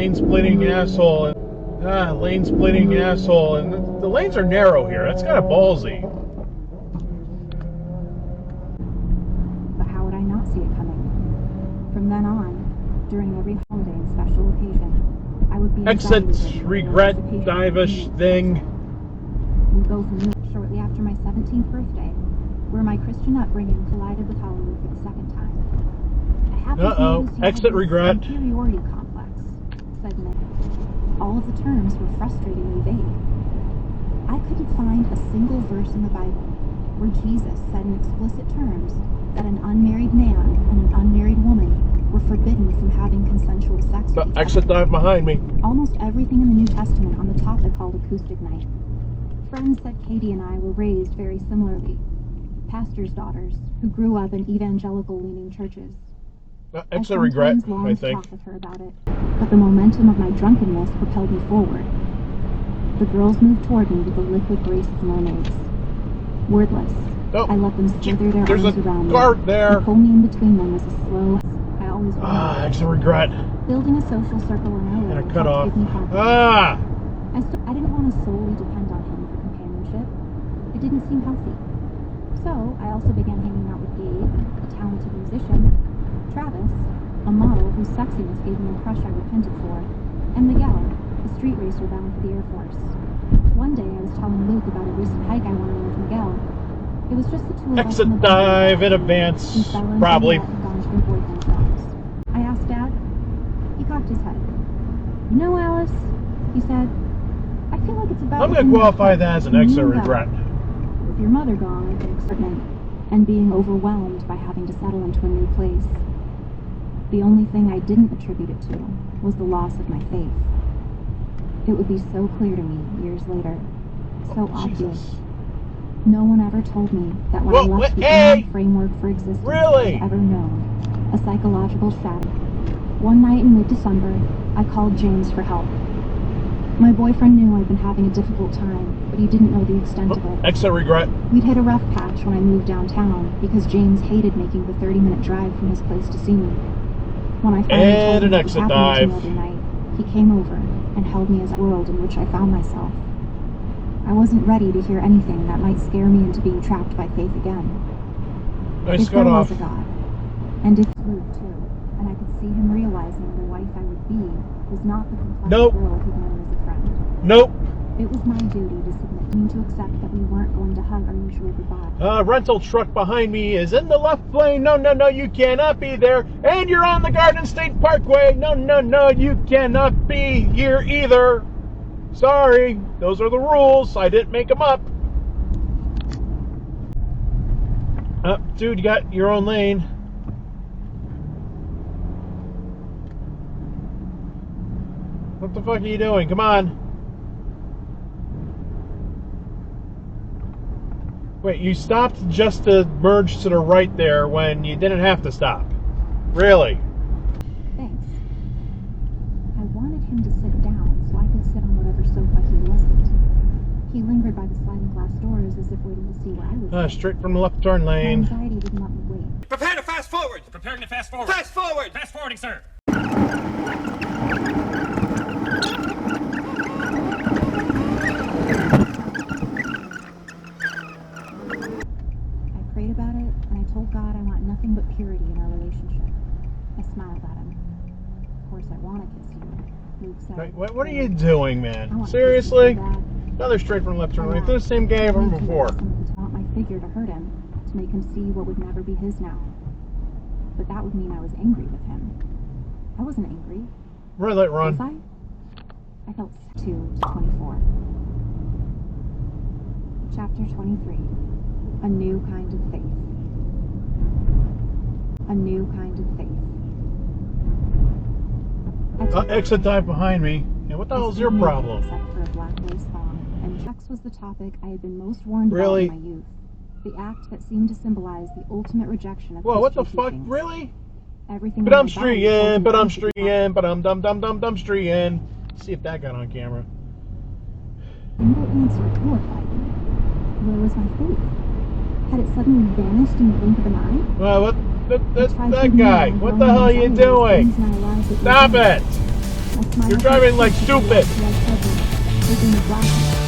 lane splitting asshole. Lane splitting asshole. And the lanes are narrow here. That's kind of ballsy. But how would I not see it coming? From then on, during every holiday and special occasion, I would be Exit regret divish thing. We both moved shortly after my 17th birthday, where my Christian upbringing collided with Hollywood for the second time. I have Exit regret. Inferiority complex, said Nick. All of the terms were frustratingly vague. I couldn't find a single verse in the Bible where Jesus said in explicit terms that an unmarried man and an unmarried woman were forbidden from having consensual sex with each Exit other. dive behind me. Almost everything in the New Testament on the topic called acoustic night. Friends said Katie and I were raised very similarly. Pastors' daughters who grew up in evangelical-leaning churches. Exit regret, I think. Talk with her about it, but the momentum of my drunkenness propelled me forward. The girls moved toward me with the liquid grace of mermaids. Wordless, I let them slither their arms around me. There. And pull me in between them was a slow. I always wanted. Exit regret. Building a social circle in LA And a cutoff. give me confidence. I didn't want to solely depend on him for companionship. It didn't seem healthy. So I also began hanging out with Gabe, a talented musician, Travis, a model whose sexiness gave me a crush I repented for, and Miguel, a street racer bound for the Air Force. One day I was telling Luke about a recent hike I went on with Miguel. It was just the two of us. Exit dive in advance, probably. I asked Dad. He cocked his head. You know, Alice, he said, I feel like it's about... I'm going to qualify that as an exit regret. With your mother gone, I think, and being overwhelmed by having to settle into a new place. The only thing I didn't attribute it to was the loss of my faith. It would be so clear to me years later, so obvious. No one ever told me that when I left the only framework for existence I'd ever known, a psychological shadow. One night in mid-December, I called James for help. My boyfriend knew I'd been having a difficult time, but he didn't know the extent of it. Exit regret. We'd hit a rough patch when I moved downtown because James hated making the 30-minute drive from his place to see me. When I finally told him what was happening to me every night, he came over and held me as a world in which I found myself. I wasn't ready to hear anything that might scare me into being trapped by faith again. If there was a God, and if Luke too, and I could see him realizing the wife I would be was not the complex girl he'd known as a friend. It was my duty to submit to him to accept that we weren't going to hug our usual goodbye. Rental truck behind me is in the left lane. No, you cannot be there. And you're on the Garden State Parkway. No, you cannot be here either. Sorry, those are the rules. I didn't make them up. Dude, you got your own lane. What the fuck are you doing? Come on. Wait, you stopped just to merge to the right there when you didn't have to stop. Really? Thanks. I wanted him to sit down so I could sit on whatever sofa he wasn't. He lingered by the sliding glass doors as if waiting to see where I was. Straight from the left turn lane. My anxiety didn't let me wait. Prepare to fast forward! Preparing to fast forward. Fast forward! Fast forwarding, sir. Prayed about it, and I told God I want nothing but purity in our relationship. I smiled at him. Of course, I want to kiss you, Luke said. What are you doing, man? Seriously? Another straight from left turn lane. The same game from before. I want my figure to hurt him, to make him see what would never be his now. But that would mean I was angry with him. I wasn't angry. Red light run. Was I? I felt 2 to 24. Chapter 23. A new kind of faith. A new kind of faith. Exit dive behind me. Yeah, what the hell is your problem? Except for a black lace thong, and sex was the topic I had been most warned about in my youth. The act that seemed to symbolize the ultimate rejection of Whoa, what the fuck? teachings. Really? Everything. But I'm streeing. See if that got on camera. Single answer horrified me. Where was my faith? Had it suddenly vanished in the blink of an eye? Well, that's that guy. What the hell are you doing? Stop it! My smile You're driving like was stupid. in the blackness.